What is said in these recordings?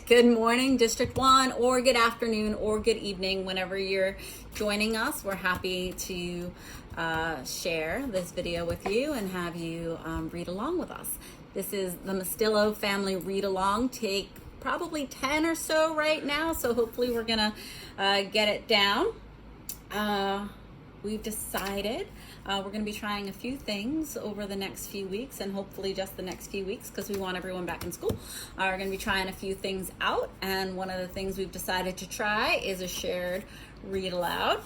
Good morning, District 1, or good afternoon, or good evening, whenever you're joining us. We're happy to share this video with you and have you read along with us. This is the Mastillo family read along. Take probably 10 or so right now, so hopefully we're gonna get it down. We've decided we're going to be trying a few things over the next few weeks, and hopefully just the next few weeks because we want everyone back in school. We're going to be trying a few things out, and one of the things we've decided to try is a shared read aloud.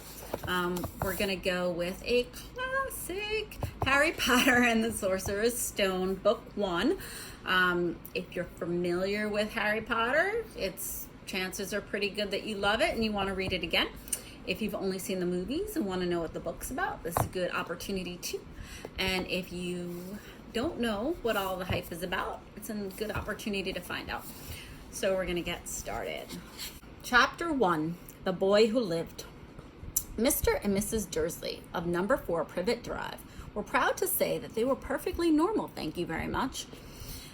We're going to go with a classic, Harry Potter and the Sorcerer's Stone, Book 1. If you're familiar with Harry Potter, chances are pretty good that you love it and you want to read it again. If you've only seen the movies and want to know what the book's about, this is a good opportunity too. And if you don't know what all the hype is about, it's a good opportunity to find out. So we're going to get started. Chapter 1, The Boy Who Lived. Mr. and Mrs. Dursley of number 4 Privet Drive were proud to say that they were perfectly normal, thank you very much.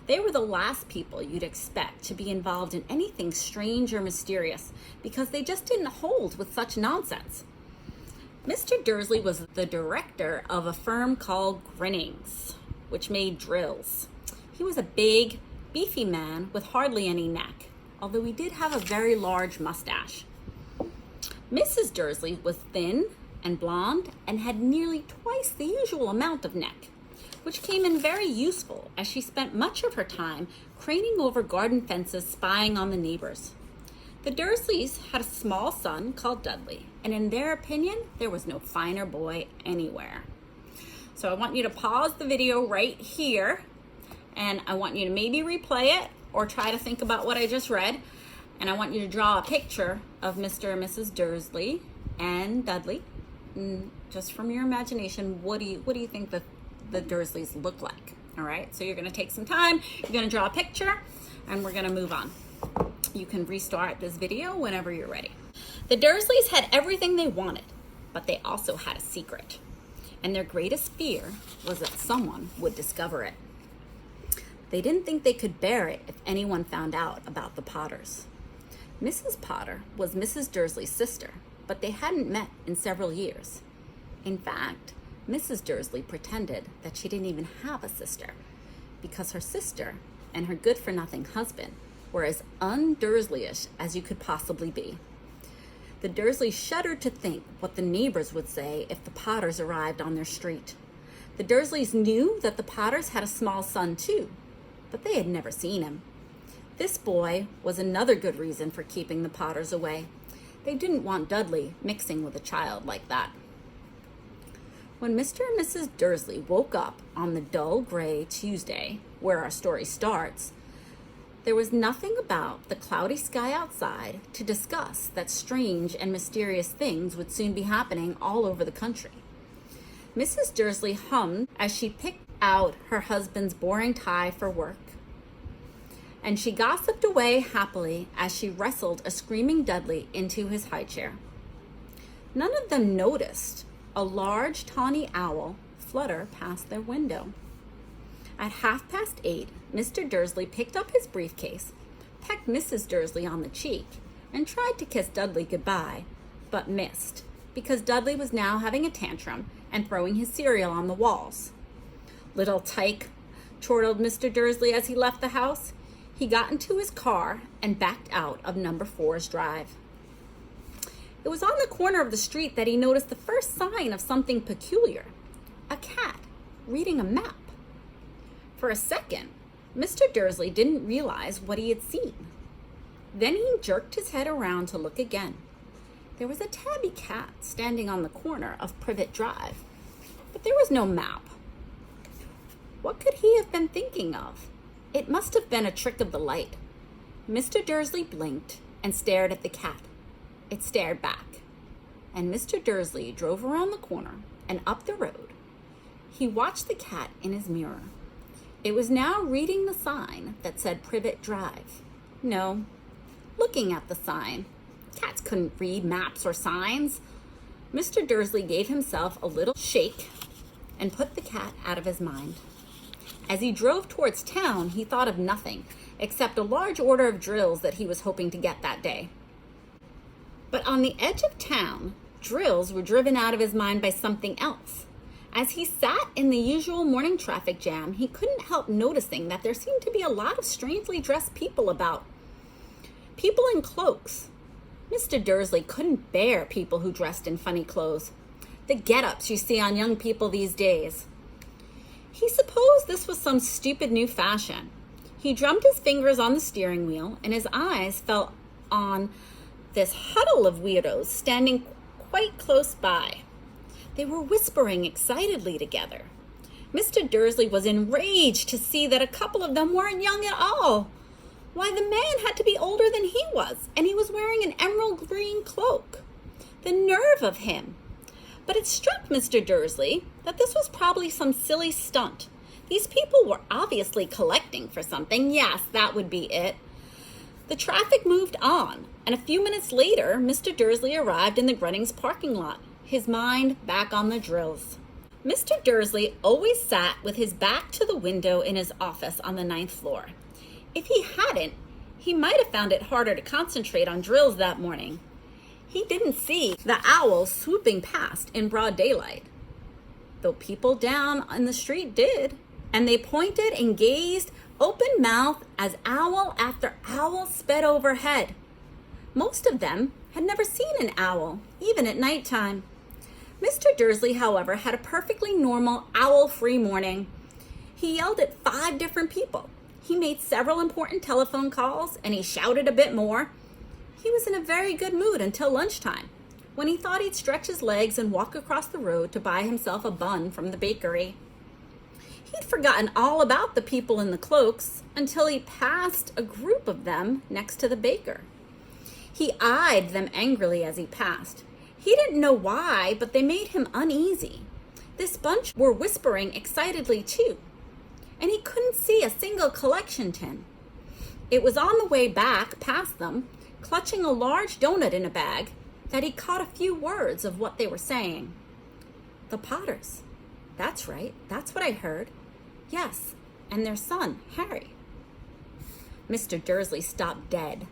They were the last people you'd expect to be involved in anything strange or mysterious because they just didn't hold with such nonsense. Mr. Dursley was the director of a firm called Grinnings, which made drills. He was a big, beefy man with hardly any neck, although he did have a very large mustache. Mrs. Dursley was thin and blonde and had nearly twice the usual amount of neck, which came in very useful as she spent much of her time craning over garden fences spying on the neighbors. The Dursleys had a small son called Dudley, and in their opinion, there was no finer boy anywhere. So I want you to pause the video right here, and I want you to maybe replay it or try to think about what I just read, and I want you to draw a picture of Mr. and Mrs. Dursley and Dudley. And just from your imagination, what do you think the Dursleys look like? All right, so you're going to take some time, you're going to draw a picture, and we're going to move on. You can restart this video whenever you're ready. The Dursleys had everything they wanted, but they also had a secret, and their greatest fear was that someone would discover it. They didn't think they could bear it if anyone found out about the Potters. Mrs. Potter was Mrs. Dursley's sister, but they hadn't met in several years. In fact, Mrs. Dursley pretended that she didn't even have a sister because her sister and her good-for-nothing husband were as un-Dursleyish as you could possibly be. The Dursleys shuddered to think what the neighbors would say if the Potters arrived on their street. The Dursleys knew that the Potters had a small son too, but they had never seen him. This boy was another good reason for keeping the Potters away. They didn't want Dudley mixing with a child like that. When Mr. and Mrs. Dursley woke up on the dull gray Tuesday, where our story starts, there was nothing about the cloudy sky outside to discuss that strange and mysterious things would soon be happening all over the country. Mrs. Dursley hummed as she picked out her husband's boring tie for work, and she gossiped away happily as she wrestled a screaming Dudley into his high chair. None of them noticed a large tawny owl flutter past their window. At 8:30, Mr. Dursley picked up his briefcase, pecked Mrs. Dursley on the cheek, and tried to kiss Dudley goodbye, but missed, because Dudley was now having a tantrum and throwing his cereal on the walls. "Little tyke," chortled Mr. Dursley as he left the house. He got into his car and backed out of number 4's drive. It was on the corner of the street that he noticed the first sign of something peculiar: a cat reading a map. For a second, Mr. Dursley didn't realize what he had seen. Then he jerked his head around to look again. There was a tabby cat standing on the corner of Privet Drive, but there was no map. What could he have been thinking of? It must have been a trick of the light. Mr. Dursley blinked and stared at the cat. It stared back, and Mr. Dursley drove around the corner and up the road. He watched the cat in his mirror. It was now reading the sign that said Privet Drive. No, looking at the sign. Cats couldn't read maps or signs. Mr. Dursley gave himself a little shake and put the cat out of his mind. As he drove towards town, he thought of nothing except a large order of drills that he was hoping to get that day. But on the edge of town, drills were driven out of his mind by something else. As he sat in the usual morning traffic jam, he couldn't help noticing that there seemed to be a lot of strangely dressed people about. People in cloaks. Mr. Dursley couldn't bear people who dressed in funny clothes. The get-ups you see on young people these days. He supposed this was some stupid new fashion. He drummed his fingers on the steering wheel, and his eyes fell on this huddle of weirdos standing quite close by. They were whispering excitedly together. Mr. Dursley was enraged to see that a couple of them weren't young at all. Why, the man had to be older than he was, and he was wearing an emerald green cloak. The nerve of him! But it struck Mr. Dursley that this was probably some silly stunt. These people were obviously collecting for something. Yes, that would be it. The traffic moved on, and a few minutes later, Mr. Dursley arrived in the Grunnings parking lot, his mind back on the drills. Mr. Dursley always sat with his back to the window in his office on the 9th floor. If he hadn't, he might have found it harder to concentrate on drills that morning. He didn't see the owl swooping past in broad daylight, though people down on the street did, and they pointed and gazed open-mouthed as owl after owl sped overhead. Most of them had never seen an owl, even at nighttime. Mr. Dursley, however, had a perfectly normal owl-free morning. He yelled at 5 different people. He made several important telephone calls, and he shouted a bit more. He was in a very good mood until lunchtime, when he thought he'd stretch his legs and walk across the road to buy himself a bun from the bakery. He'd forgotten all about the people in the cloaks until he passed a group of them next to the baker. He eyed them angrily as he passed. He didn't know why, but they made him uneasy. This bunch were whispering excitedly too, and he couldn't see a single collection tin. It was on the way back past them, clutching a large donut in a bag, that he caught a few words of what they were saying. The Potters. That's right, that's what I heard. Yes, and their son, Harry. Mr. Dursley stopped dead.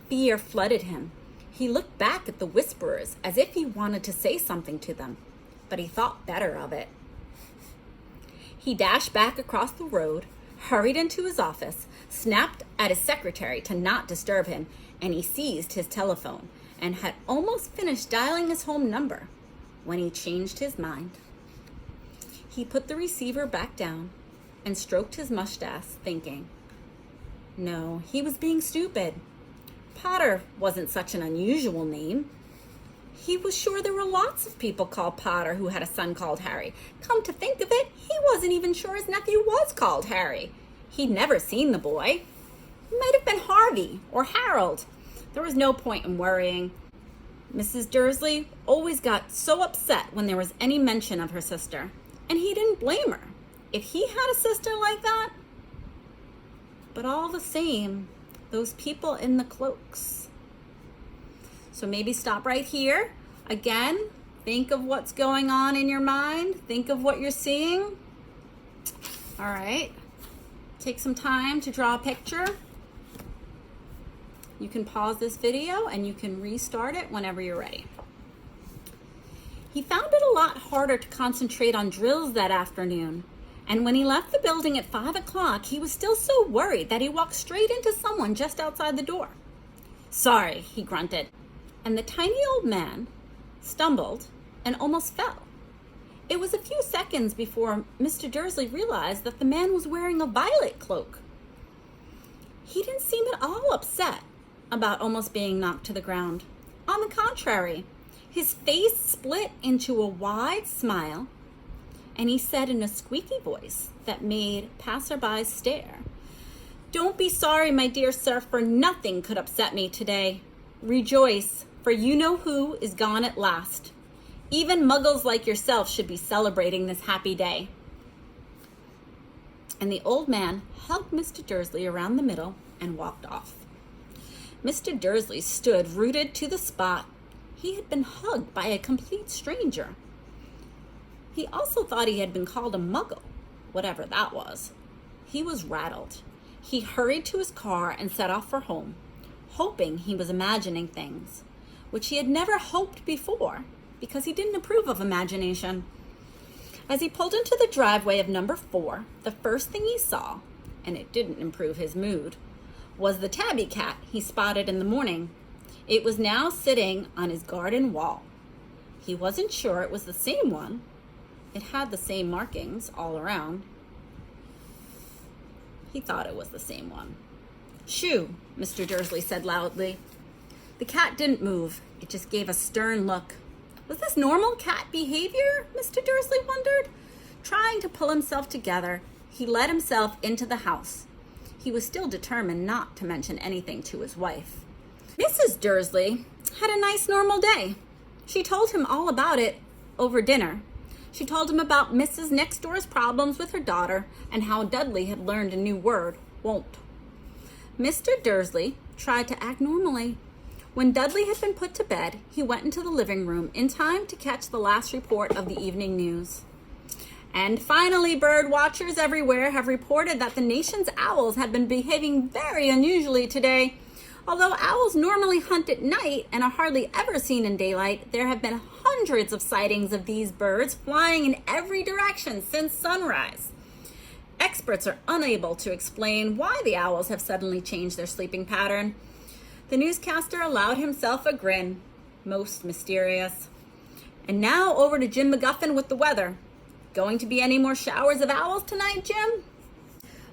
Fear flooded him. He looked back at the whisperers as if he wanted to say something to them, but he thought better of it. He dashed back across the road, hurried into his office, snapped at his secretary to not disturb him, and he seized his telephone and had almost finished dialing his home number when he changed his mind. He put the receiver back down and stroked his mustache, thinking, no, he was being stupid. Potter wasn't such an unusual name. He was sure there were lots of people called Potter who had a son called Harry. Come to think of it, he wasn't even sure his nephew was called Harry. He'd never seen the boy. It might have been Harvey or Harold. There was no point in worrying. Mrs. Dursley always got so upset when there was any mention of her sister, and he didn't blame her if he had a sister like that. But all the same, those people in the cloaks. So maybe stop right here. Again, think of what's going on in your mind. Think of what you're seeing. All right. Take some time to draw a picture. You can pause this video and you can restart it whenever you're ready. He found it a lot harder to concentrate on drills that afternoon. And when he left the building at 5 o'clock, he was still so worried that he walked straight into someone just outside the door. Sorry, he grunted. And the tiny old man stumbled and almost fell. It was a few seconds before Mr. Dursley realized that the man was wearing a violet cloak. He didn't seem at all upset about almost being knocked to the ground. On the contrary, his face split into a wide smile, and he said in a squeaky voice that made passersby stare, "Don't be sorry, my dear sir, for nothing could upset me today. Rejoice, for you know who is gone at last. Even muggles like yourself should be celebrating this happy day." And the old man hugged Mr. Dursley around the middle and walked off. Mr. Dursley stood rooted to the spot. He had been hugged by a complete stranger. He also thought he had been called a muggle, whatever that was. He was rattled. He hurried to his car and set off for home, hoping he was imagining things, which he had never hoped before because he didn't approve of imagination. As he pulled into the driveway of number 4, the first thing he saw, and it didn't improve his mood, was the tabby cat he spotted in the morning. It was now sitting on his garden wall. He wasn't sure it was the same one. It had the same markings all around. He thought it was the same one. "Shoo," Mr. Dursley said loudly. The cat didn't move. It just gave a stern look. Was this normal cat behavior? Mr. Dursley wondered. Trying to pull himself together, he let himself into the house. He was still determined not to mention anything to his wife. Mrs. Dursley had a nice normal day. She told him all about it over dinner. She told him about Mrs. Next Door's problems with her daughter and how Dudley had learned a new word, won't. Mr. Dursley tried to act normally. When Dudley had been put to bed, he went into the living room in time to catch the last report of the evening news. And finally, bird watchers everywhere have reported that the nation's owls have been behaving very unusually today. Although owls normally hunt at night and are hardly ever seen in daylight, there have been hundreds of sightings of these birds flying in every direction since sunrise. Experts are unable to explain why the owls have suddenly changed their sleeping pattern. The newscaster allowed himself a grin, most mysterious. And now over to Jim McGuffin with the weather. Going to be any more showers of owls tonight, Jim?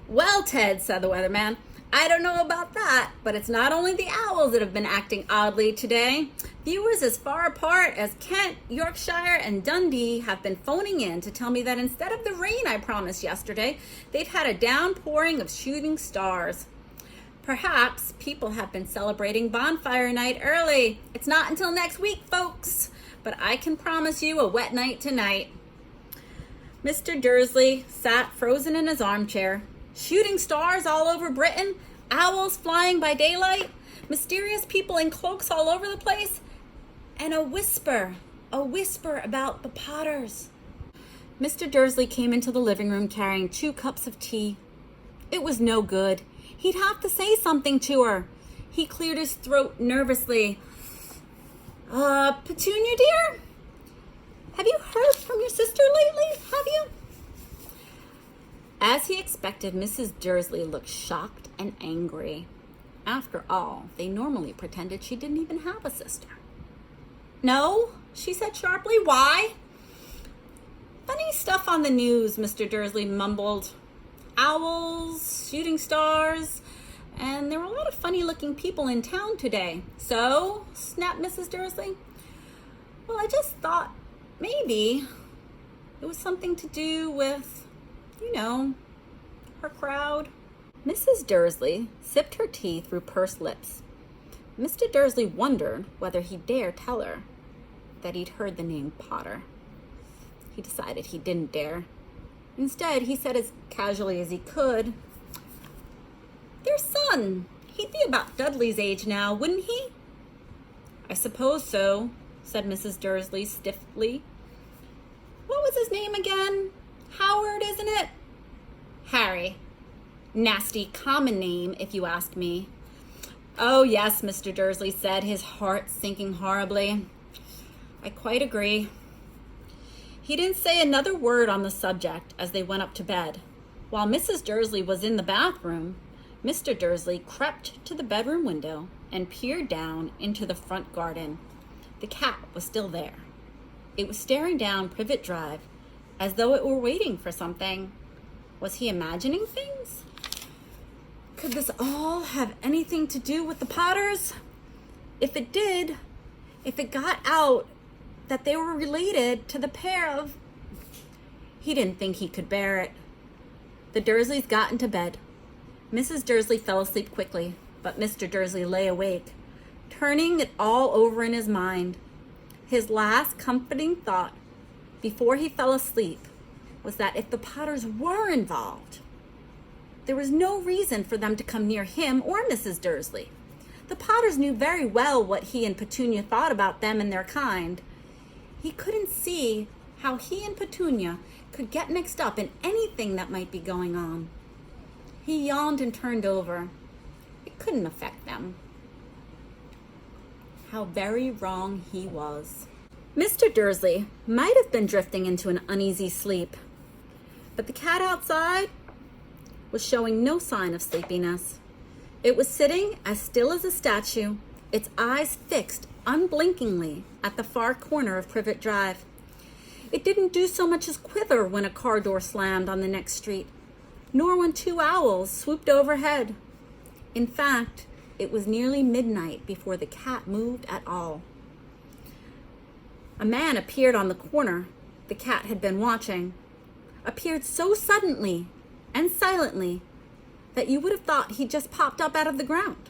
Well, Ted, said the weatherman, I don't know about that, but it's not only the owls that have been acting oddly today. Viewers as far apart as Kent, Yorkshire, and Dundee have been phoning in to tell me that instead of the rain I promised yesterday, they've had a downpouring of shooting stars. Perhaps people have been celebrating bonfire night early. It's not until next week, folks, but I can promise you a wet night tonight. Mr. Dursley sat frozen in his armchair. Shooting stars all over Britain, owls flying by daylight, mysterious people in cloaks all over the place, and a whisper about the Potters. Mr. Dursley came into the living room carrying 2 cups of tea. It was no good. He'd have to say something to her. He cleared his throat nervously. Petunia, dear? Have you heard from your sister lately, have you? As he expected, Mrs. Dursley looked shocked and angry. After all, they normally pretended she didn't even have a sister. No, she said sharply. Why? Funny stuff on the news, Mr. Dursley mumbled. Owls, shooting stars, and there were a lot of funny-looking people in town today. So, snapped Mrs. Dursley. Well, I just thought maybe it was something to do with, her crowd. Mrs. Dursley sipped her tea through pursed lips. Mr. Dursley wondered whether he dare tell her that he'd heard the name Potter. He decided he didn't dare. Instead, he said as casually as he could, "Their son. He'd be about Dudley's age now, wouldn't he?" "I suppose so," said Mrs. Dursley stiffly. "What was his name again? Howard, isn't it?" "Harry. Nasty common name, if you ask me." "Oh, yes," Mr. Dursley said, his heart sinking horribly. "I quite agree." He didn't say another word on the subject as they went up to bed. While Mrs. Dursley was in the bathroom, Mr. Dursley crept to the bedroom window and peered down into the front garden. The cat was still there. It was staring down Privet Drive as though it were waiting for something. Was he imagining things? Could this all have anything to do with the Potters? If it did, if it got out that they were related to the pair of... He didn't think he could bear it. The Dursleys got into bed. Mrs. Dursley fell asleep quickly, but Mr. Dursley lay awake, turning it all over in his mind. His last comforting thought before he fell asleep was that if the Potters were involved, there was no reason for them to come near him or Mrs. Dursley. The Potters knew very well what he and Petunia thought about them and their kind. He couldn't see how he and Petunia could get mixed up in anything that might be going on. He yawned and turned over. It couldn't affect them. How very wrong he was. Mr. Dursley might have been drifting into an uneasy sleep, but the cat outside was showing no sign of sleepiness. It was sitting as still as a statue, its eyes fixed unblinkingly at the far corner of Privet Drive. It didn't do so much as quiver when a car door slammed on the next street, nor when two owls swooped overhead. In fact, it was nearly midnight before the cat moved at all. A man appeared on the corner the cat had been watching, appeared so suddenly and silently that you would have thought he'd just popped up out of the ground.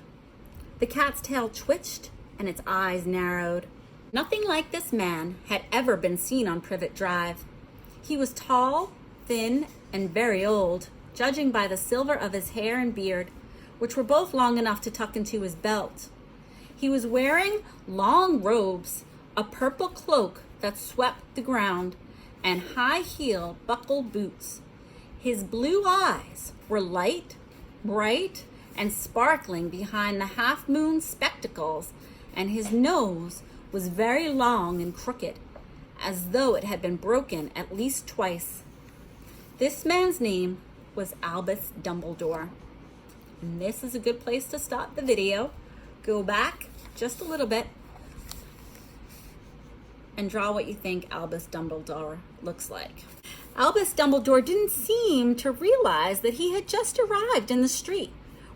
The cat's tail twitched and its eyes narrowed. Nothing like this man had ever been seen on Privet Drive. He was tall, thin, and very old, judging by the silver of his hair and beard, which were both long enough to tuck into his belt. He was wearing long robes, a purple cloak that swept the ground, and high-heel buckled boots. His blue eyes were light, bright, and sparkling behind the half-moon spectacles, and his nose was very long and crooked, as though it had been broken at least twice. This man's name was Albus Dumbledore. And this is a good place to stop the video. Go back just a little bit and draw what you think Albus Dumbledore looks like. Albus Dumbledore didn't seem to realize that he had just arrived in the street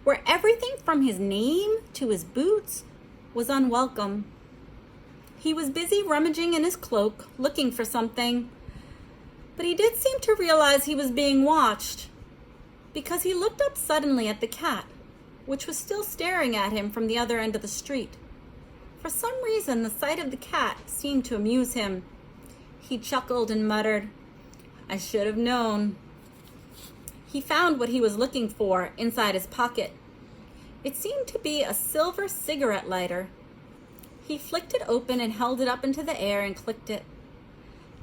where everything from his name to his boots was unwelcome. He was busy rummaging in his cloak, looking for something, but he did seem to realize he was being watched, because he looked up suddenly at the cat, which was still staring at him from the other end of the street. For some reason, the sight of the cat seemed to amuse him. He chuckled and muttered, "I should have known." He found what he was looking for inside his pocket. It seemed to be a silver cigarette lighter. He flicked it open and held it up into the air and clicked it.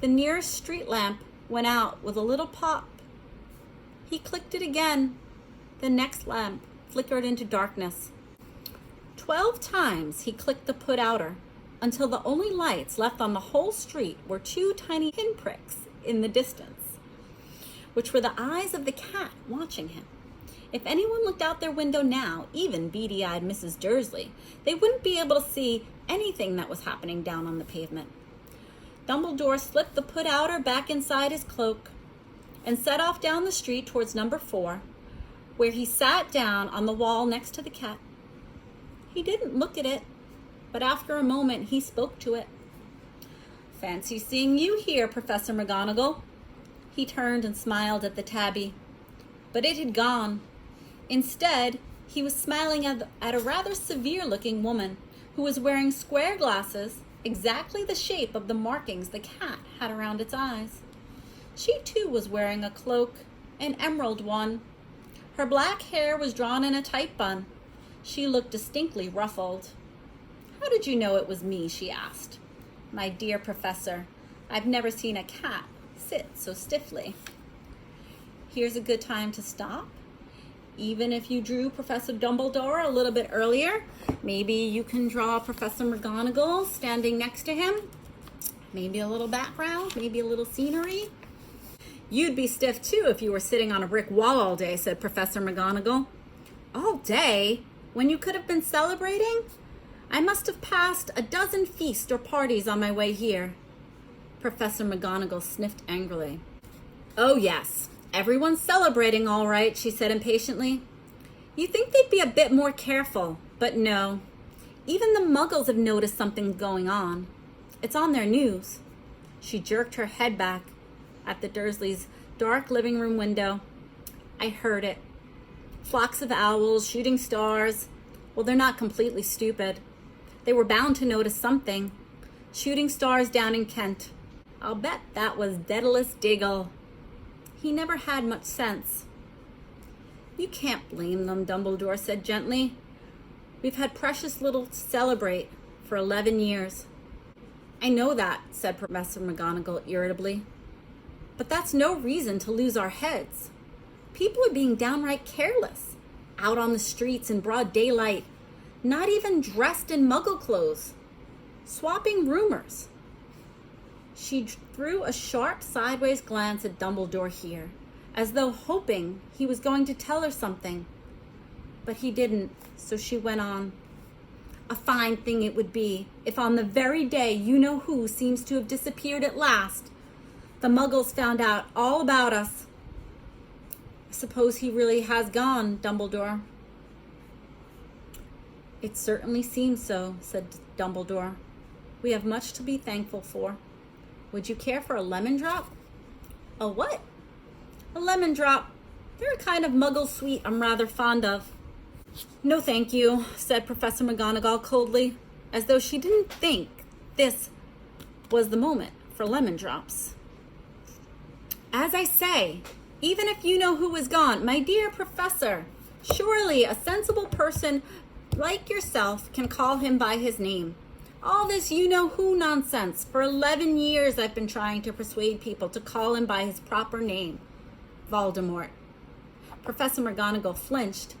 The nearest street lamp went out with a little pop. He clicked it again. The next lamp flickered into darkness. 12 times he clicked the put-outer until the only lights left on the whole street were two tiny pinpricks in the distance, which were the eyes of the cat watching him. If anyone looked out their window now, even beady-eyed Mrs. Dursley, they wouldn't be able to see anything that was happening down on the pavement. Dumbledore slipped the put-outer back inside his cloak and set off down the street towards number 4, where he sat down on the wall next to the cat. He didn't look at it, but after a moment he spoke to it. "Fancy seeing you here, Professor McGonagall." He turned and smiled at the tabby, but it had gone. Instead, he was smiling at a rather severe-looking woman who was wearing square glasses, exactly the shape of the markings the cat had around its eyes. She too was wearing a cloak, an emerald one. Her black hair was drawn in a tight bun. She looked distinctly ruffled. "How did you know it was me?" she asked. "My dear Professor, I've never seen a cat sit so stiffly." Here's a good time to stop. Even if you drew Professor Dumbledore a little bit earlier, maybe you can draw Professor McGonagall standing next to him. Maybe a little background, maybe a little scenery. "You'd be stiff too if you were sitting on a brick wall all day," said Professor McGonagall. "All day? When you could have been celebrating? I must have passed a dozen feasts or parties on my way here." Professor McGonagall sniffed angrily. "Oh yes, everyone's celebrating all right," she said impatiently. "You'd think they'd be a bit more careful, but no. Even the Muggles have noticed something going on. It's on their news." She jerked her head back at the Dursleys' dark living room window. "I heard it. Flocks of owls, shooting stars. Well, they're not completely stupid. They were bound to notice something. Shooting stars down in Kent. I'll bet that was Daedalus Diggle. He never had much sense." "You can't blame them," Dumbledore said gently. "We've had precious little to celebrate for 11 years. "I know that," said Professor McGonagall irritably. "But that's no reason to lose our heads. People are being downright careless, out on the streets in broad daylight, not even dressed in muggle clothes, swapping rumors. She threw a sharp sideways glance at Dumbledore here, as though hoping he was going to tell her something. But he didn't, so she went on. A fine thing it would be if on the very day you-know-who seems to have disappeared at last, the muggles found out all about us. I suppose he really has gone, Dumbledore. It certainly seems so, said Dumbledore. We have much to be thankful for. Would you care for a lemon drop? A what? A lemon drop. They're a kind of muggle sweet I'm rather fond of. No, thank you, said Professor McGonagall coldly, as though she didn't think this was the moment for lemon drops. As I say, even if you-know-who is gone, my dear Professor, surely a sensible person like yourself can call him by his name. All this you-know-who nonsense. For 11 years I've been trying to persuade people to call him by his proper name, Voldemort. Professor McGonagall flinched,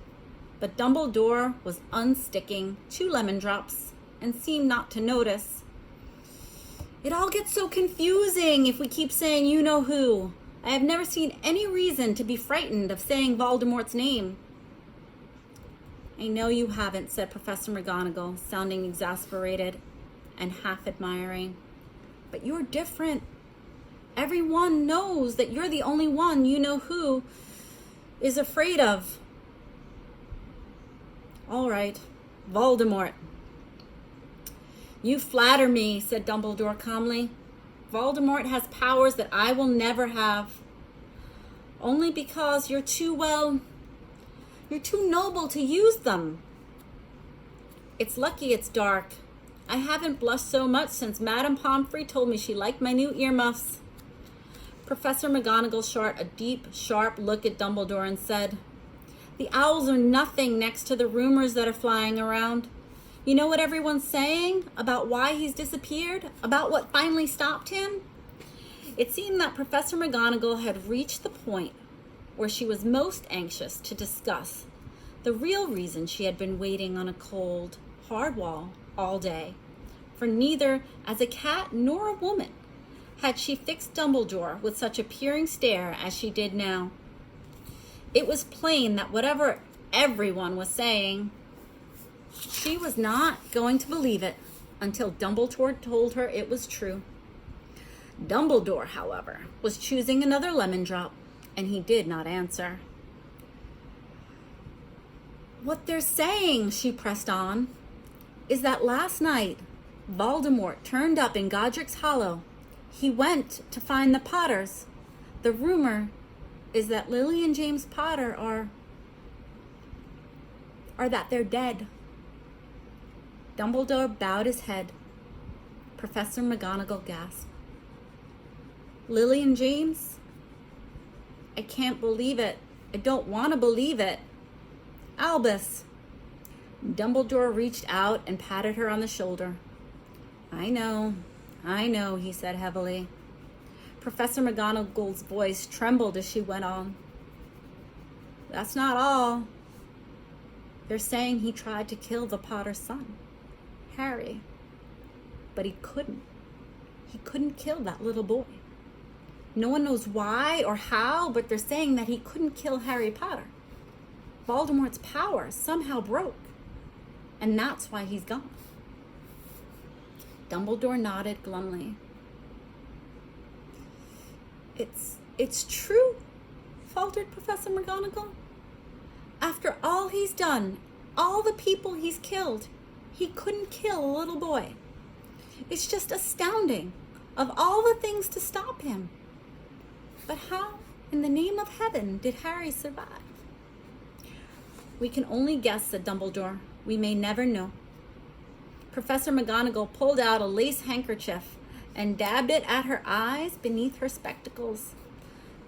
but Dumbledore was unsticking 2 lemon drops and seemed not to notice. It all gets so confusing if we keep saying you-know-who. I have never seen any reason to be frightened of saying Voldemort's name. I know you haven't, said Professor McGonagall, sounding exasperated and half admiring. But you're different. Everyone knows that you're the only one you-know-who is afraid of. All right, Voldemort. You flatter me, said Dumbledore calmly. Voldemort has powers that I will never have. Only because you're too noble to use them. It's lucky it's dark. I haven't blushed so much since Madame Pomfrey told me she liked my new earmuffs. Professor McGonagall shot a deep, sharp look at Dumbledore and said, The owls are nothing next to the rumors that are flying around. You know what everyone's saying about why he's disappeared? About what finally stopped him? It seemed that Professor McGonagall had reached the point where she was most anxious to discuss the real reason she had been waiting on a cold, hard wall all day. For neither as a cat nor a woman had she fixed Dumbledore with such a peering stare as she did now. It was plain that whatever everyone was saying, she was not going to believe it until Dumbledore told her it was true. Dumbledore, however, was choosing another lemon drop, and he did not answer. What they're saying, she pressed on, is that last night Voldemort turned up in Godric's Hollow. He went to find the Potters. The rumor is that Lily and James Potter are that they're dead. Dumbledore bowed his head. Professor McGonagall gasped. Lily and James? I can't believe it. I don't want to believe it. Albus. Dumbledore reached out and patted her on the shoulder. I know, he said heavily. Professor McGonagall's voice trembled as she went on. That's not all. They're saying he tried to kill the Potter's son, Harry. But he couldn't. He couldn't kill that little boy. No one knows why or how, but they're saying that he couldn't kill Harry Potter. Voldemort's power somehow broke, and that's why he's gone. Dumbledore nodded glumly. It's true, faltered Professor McGonagall. After all he's done, all the people he's killed, he couldn't kill a little boy. It's just astounding, of all the things to stop him. But how, in the name of heaven, did Harry survive? We can only guess, said Dumbledore. We may never know. Professor McGonagall pulled out a lace handkerchief and dabbed it at her eyes beneath her spectacles.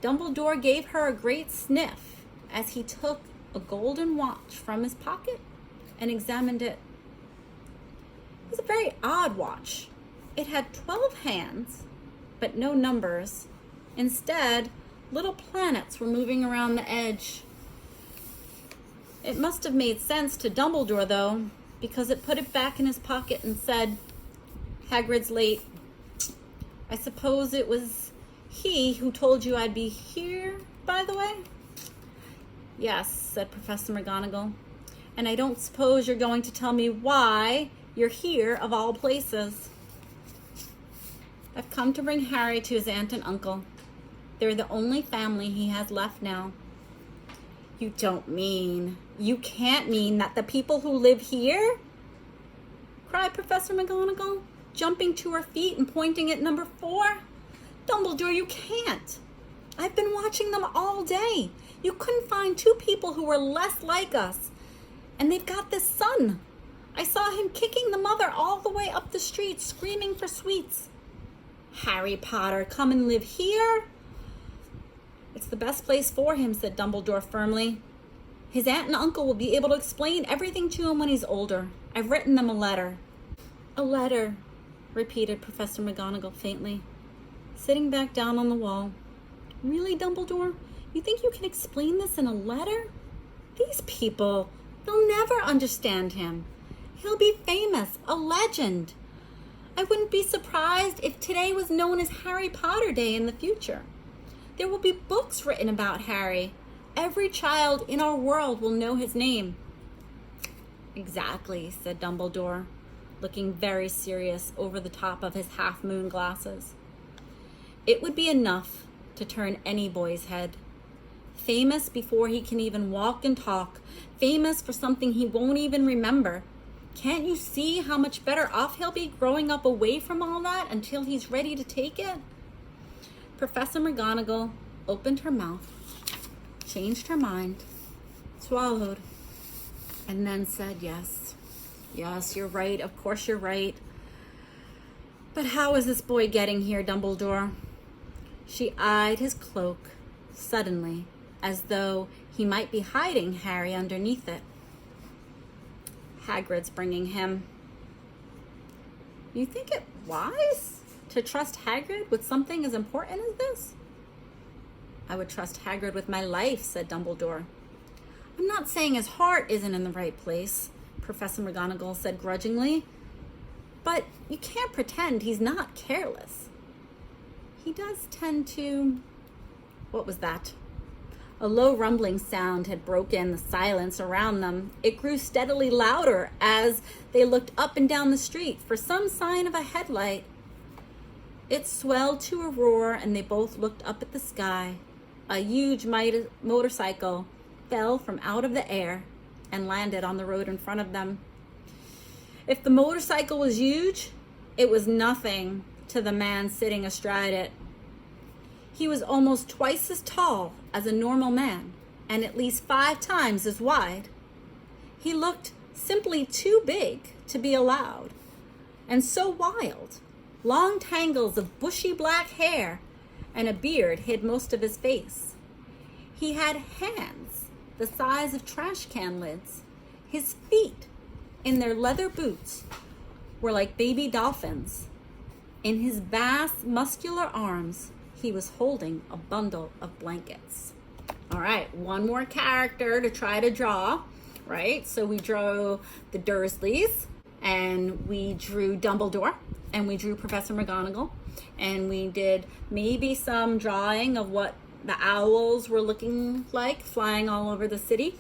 Dumbledore gave her a great sniff as he took a golden watch from his pocket and examined it. It was a very odd watch. It had 12 hands, but no numbers. Instead, Little planets were moving around the edge. It must have made sense to Dumbledore, though, because it put it back in his pocket and said, Hagrid's late. I suppose it was he who told you I'd be here, by the way? Yes, said Professor McGonagall. And I don't suppose you're going to tell me why you're here of all places. I've come to bring Harry to his aunt and uncle. They're the only family he has left now. You can't mean that the people who live here? Cried Professor McGonagall, jumping to her feet and pointing at number 4. Dumbledore, you can't. I've been watching them all day. You couldn't find 2 people who were less like us. And they've got this son. I saw him kicking the mother all the way up the street, screaming for sweets. Harry Potter, come and live here? It's the best place for him, said Dumbledore firmly. His aunt and uncle will be able to explain everything to him when he's older. I've written them a letter. A letter, repeated Professor McGonagall faintly, sitting back down on the wall. Really, Dumbledore? You think you can explain this in a letter? These people, they'll never understand him. He'll be famous, a legend. I wouldn't be surprised if today was known as Harry Potter Day in the future. There will be books written about Harry. Every child in our world will know his name. Exactly, said Dumbledore, looking very serious over the top of his half-moon glasses. It would be enough to turn any boy's head. Famous before he can even walk and talk. Famous for something he won't even remember. Can't you see how much better off he'll be growing up away from all that until he's ready to take it? Professor McGonagall opened her mouth, changed her mind, swallowed, and then said, yes. Yes, you're right. Of course you're right. But how is this boy getting here, Dumbledore? She eyed his cloak suddenly, as though he might be hiding Harry underneath it. Hagrid's bringing him. You think it wise to trust Hagrid with something as important as this? I would trust Hagrid with my life, said Dumbledore. I'm not saying his heart isn't in the right place, Professor McGonagall said grudgingly. But you can't pretend he's not careless. He does tend to... What was that? A low rumbling sound had broken the silence around them. It grew steadily louder as they looked up and down the street for some sign of a headlight. It swelled to a roar, and they both looked up at the sky. A huge motorcycle fell from out of the air and landed on the road in front of them. If the motorcycle was huge, it was nothing to the man sitting astride it. He was almost twice as tall as a normal man, and at least 5 times as wide. He looked simply too big to be allowed, and so wild. Long tangles of bushy black hair and a beard hid most of his face. He had hands the size of trash can lids. His feet, in their leather boots, were like baby dolphins. In his vast, muscular arms, he was holding a bundle of blankets. All right, one more character to try to draw, right? So we drew the Dursleys, and we drew Dumbledore, and we drew Professor McGonagall, and we did maybe some drawing of what the owls were looking like, flying all over the city.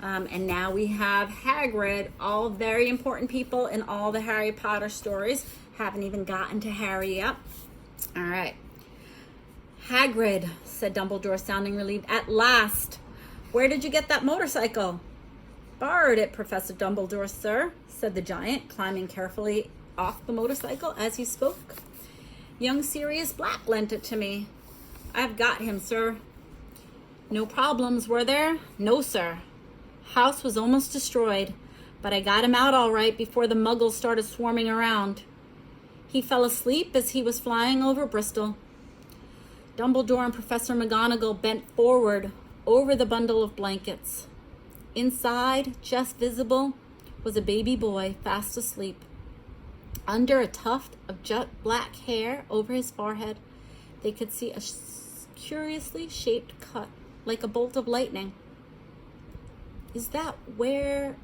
And now we have Hagrid, all very important people in all the Harry Potter stories. Haven't even gotten to Harry yet. All right. Hagrid, said Dumbledore, sounding relieved. At last. Where did you get that motorcycle? Borrowed it, Professor Dumbledore, sir, said the giant, climbing carefully off the motorcycle as he spoke. Young Sirius Black lent it to me. I've got him, sir. No problems, were there? No, sir. House was almost destroyed, but I got him out all right before the muggles started swarming around. He fell asleep as he was flying over Bristol. Dumbledore and Professor McGonagall bent forward over the bundle of blankets. Inside, just visible, was a baby boy fast asleep. Under a tuft of jet black hair over his forehead, they could see curiously shaped cut like a bolt of lightning. Is that where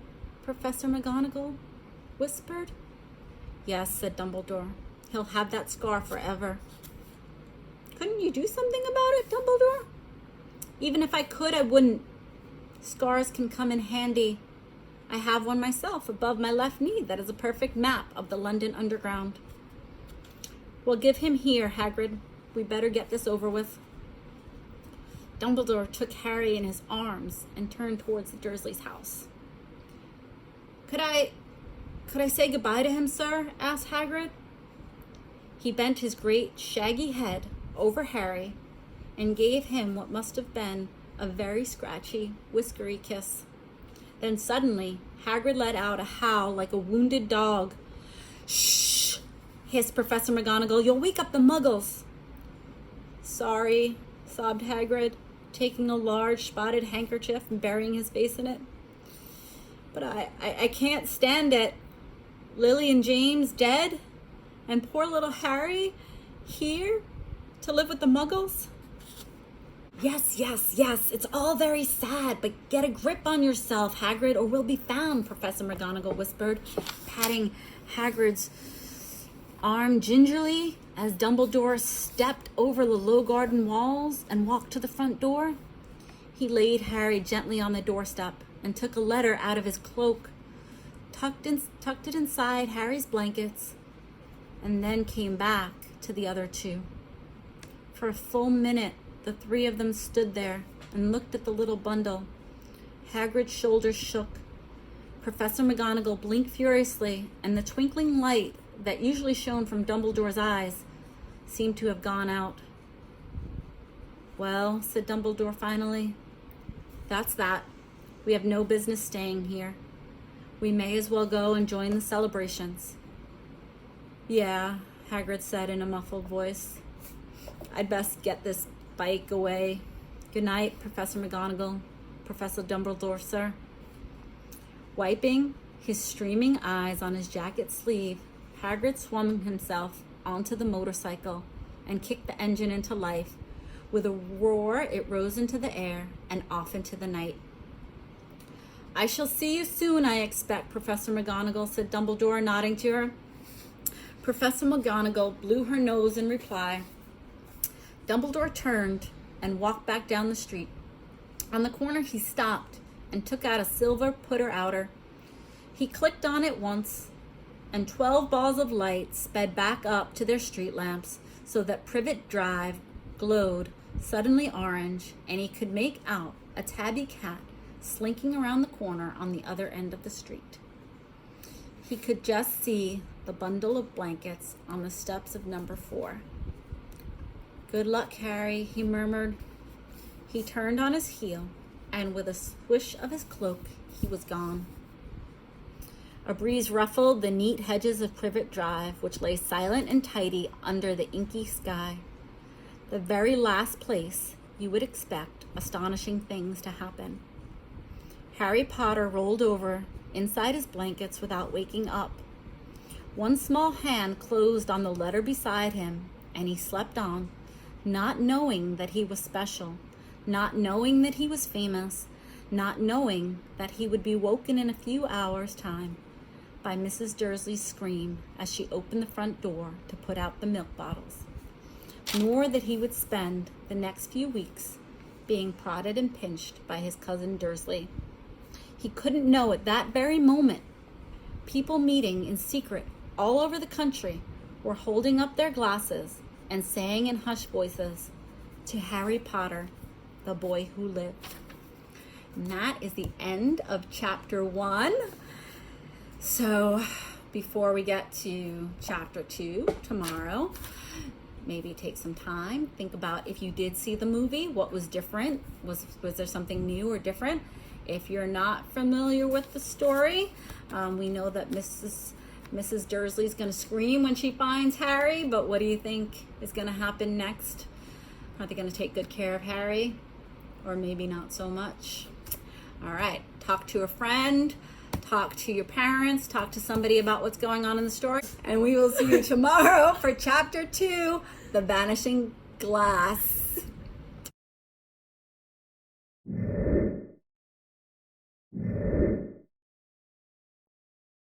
Professor McGonagall whispered? Yes, said Dumbledore. He'll have that scar forever. Couldn't you do something about it, Dumbledore? Even if I could, I wouldn't. Scars can come in handy. I have one myself above my left knee that is a perfect map of the London Underground. Well, give him here, Hagrid. We better get this over with. Dumbledore took Harry in his arms and turned towards the Dursleys' house. Could I say goodbye to him, sir? Asked Hagrid. He bent his great shaggy head over Harry and gave him what must have been a very scratchy, whiskery kiss. Then suddenly, Hagrid let out a howl like a wounded dog. Shh! Hissed Professor McGonagall. You'll wake up the Muggles. Sorry, sobbed Hagrid, taking a large spotted handkerchief and burying his face in it. But I can't stand it. Lily and James dead, and poor little Harry here to live with the Muggles. Yes, it's all very sad, but get a grip on yourself, Hagrid, or we'll be found, Professor McGonagall whispered, patting Hagrid's arm gingerly as Dumbledore stepped over the low garden walls and walked to the front door. He laid Harry gently on the doorstep and took a letter out of his cloak, tucked it inside Harry's blankets, and then came back to the other two. For a full minute, the three of them stood there and looked at the little bundle. Hagrid's shoulders shook. Professor McGonagall blinked furiously, and the twinkling light that usually shone from Dumbledore's eyes seemed to have gone out. Well, said Dumbledore finally, that's that. We have no business staying here. We may as well go and join the celebrations. Yeah, Hagrid said in a muffled voice. I'd best get this bike away. Good night, Professor McGonagall. Professor Dumbledore, sir. Wiping his streaming eyes on his jacket sleeve, Hagrid swung himself onto the motorcycle and kicked the engine into life. With a roar, it rose into the air and off into the night. I shall see you soon, I expect, Professor McGonagall, said Dumbledore, nodding to her. Professor McGonagall blew her nose in reply. Dumbledore turned and walked back down the street. On the corner, he stopped and took out a silver putter-outer. He clicked on it once, and 12 balls of light sped back up to their street lamps so that Privet Drive glowed suddenly orange, and he could make out a tabby cat slinking around the corner on the other end of the street. He could just see the bundle of blankets on the steps of number 4. Good luck, Harry, he murmured. He turned on his heel, and with a swish of his cloak, he was gone. A breeze ruffled the neat hedges of Privet Drive, which lay silent and tidy under the inky sky. The very last place you would expect astonishing things to happen. Harry Potter rolled over inside his blankets without waking up. One small hand closed on the letter beside him, and he slept on, not knowing that he was special, not knowing that he was famous, not knowing that he would be woken in a few hours' time by Mrs. Dursley's scream as she opened the front door to put out the milk bottles, nor that he would spend the next few weeks being prodded and pinched by his cousin Dursley. He couldn't know at that very moment people meeting in secret all over the country were holding up their glasses and saying in hushed voices, "To Harry Potter, the boy who lived." And that is the end of chapter 1. So before we get to chapter 2 tomorrow, maybe take some time, think about if you did see the movie, what was different? Was there something new or different? If you're not familiar with the story, we know that Mrs. Dursley's going to scream when she finds Harry, but what do you think is going to happen next? Are they going to take good care of Harry? Or maybe not so much? All right, talk to a friend, talk to your parents, talk to somebody about what's going on in the story, and we will see you tomorrow for chapter 2, The Vanishing Glass.